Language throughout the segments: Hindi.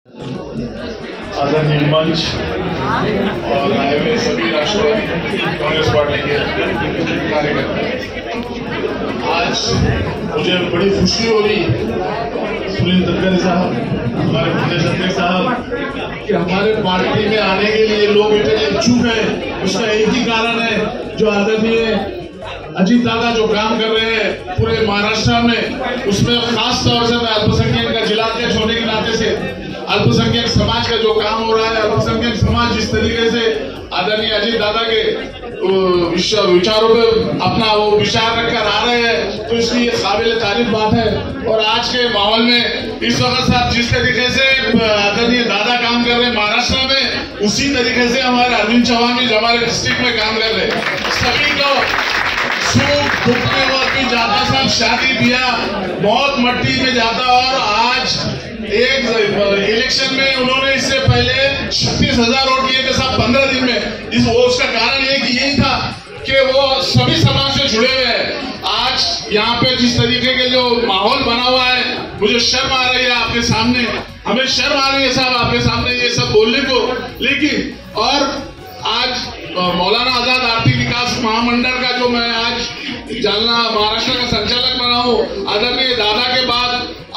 आदरणीय मंच और आए हुए सभी राष्ट्रवादी कांग्रेस पार्टी के कार्यकर्ता, आज मुझे बड़ी खुशी हो रही सुनील तटकरे साहब, हमारे प्रदेश अध्यक्ष साहब, कि हमारे पार्टी में आने के लिए लोग इतने इच्छुक हैं। उसका एक ही कारण है, जो आदरणीय अजीत दादा जो काम कर रहे हैं पूरे महाराष्ट्र में, उसमें खास तौर से मैं अल्पसंख्यक का जिलाध्यक्ष होने के नाते से अल्पसंख्यक समाज का जो काम हो रहा है, अल्पसंख्यक समाज जिस तरीके से आदरणीय अजीत दादा के विचारों पे अपना वो विचार रखकर आ रहे हैं, तो इसकी काबिल तारीफ बात है। और आज के माहौल में इस वक्त साहब जिस तरीके से आदरणीय दादा काम कर रहे हैं महाराष्ट्र में, उसी तरीके से हमारे अरविंद चौहान जी हमारे डिस्ट्रिक्ट में काम कर रहे हैं। सभी को सुख दुख में वक्त भी जाता, सब शादी ब्याह बहुत मट्टी में जाता। और आज एक इलेक्शन में उन्होंने इससे पहले 36,000 वोट लिए थे साहब 15 दिन में। उसका कारण ये कि यही था कि वो सभी समाज से जुड़े हुए हैं। आज यहाँ पे जिस तरीके के जो माहौल बना हुआ है, मुझे शर्म आ रही है आपके सामने, हमें शर्म आ रही है साहब आपके सामने ये सब बोलने को। लेकिन और आज मौलाना आजाद आर्थिक विकास महामंडल का जो मैं आज जालना महाराष्ट्र का संचालक बना हूँ, आदरणीय दादा के बाद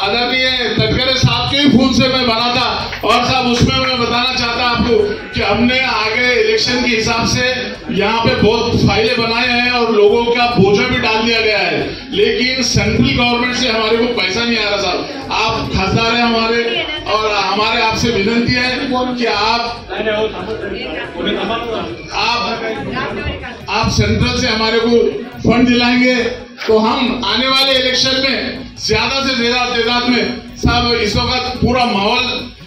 आदरणीय तटकरे साहब के फूल से मैं बना था। और साहब उसमें मैं बताना चाहता आपको कि हमने आगे इलेक्शन के हिसाब से यहाँ पे बहुत फाइलें बनाए हैं और लोगों का बोझा भी डाल दिया गया है, लेकिन सेंट्रल गवर्नमेंट से हमारे को पैसा नहीं आ रहा साहब। आप खासदार हैं हमारे, और हमारे आपसे विनती है कि आप सेंट्रल से हमारे को फंड दिलाएंगे, तो हम आने वाले इलेक्शन में ज्यादा से ज्यादा तादाद में साहब, इस वक्त पूरा माहौल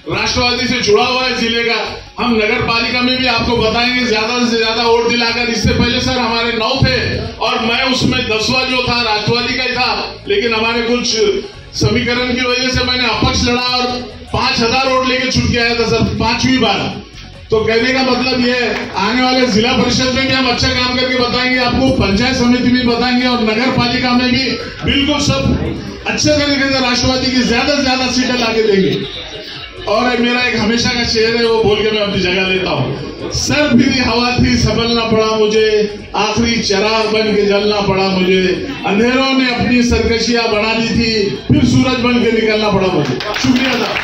राष्ट्रवादी से जुड़ा हुआ है जिले का। हम नगर पालिका में भी आपको बताएंगे ज्यादा से ज्यादा वोट दिलाकर। इससे पहले सर हमारे 9 थे और मैं उसमें 10वां जो था राष्ट्रवादी का ही था, लेकिन हमारे कुछ समीकरण की वजह से मैंने अपक्ष लड़ा और 5,000 वोट लेके छूट के आया था सर 5वीं बार। तो कहने का मतलब ये है, आने वाले जिला परिषद में भी हम अच्छा काम करके बताएंगे आपको, पंचायत समिति में बताएंगे और नगर पालिका में भी बिल्कुल सब अच्छे तरीके से राष्ट्रवादी की ज्यादा से ज्यादा सीटें लाके देंगे। और मेरा एक हमेशा का शेर है, वो बोल के मैं अपनी जगह लेता हूँ। सर फिरी हवा थी संभलना पड़ा मुझे, आखिरी चिराग बन के जलना पड़ा मुझे, अंधेरों ने अपनी सरकशियां बना दी थी, फिर सूरज बन के निकलना पड़ा मुझे। शुक्रिया था।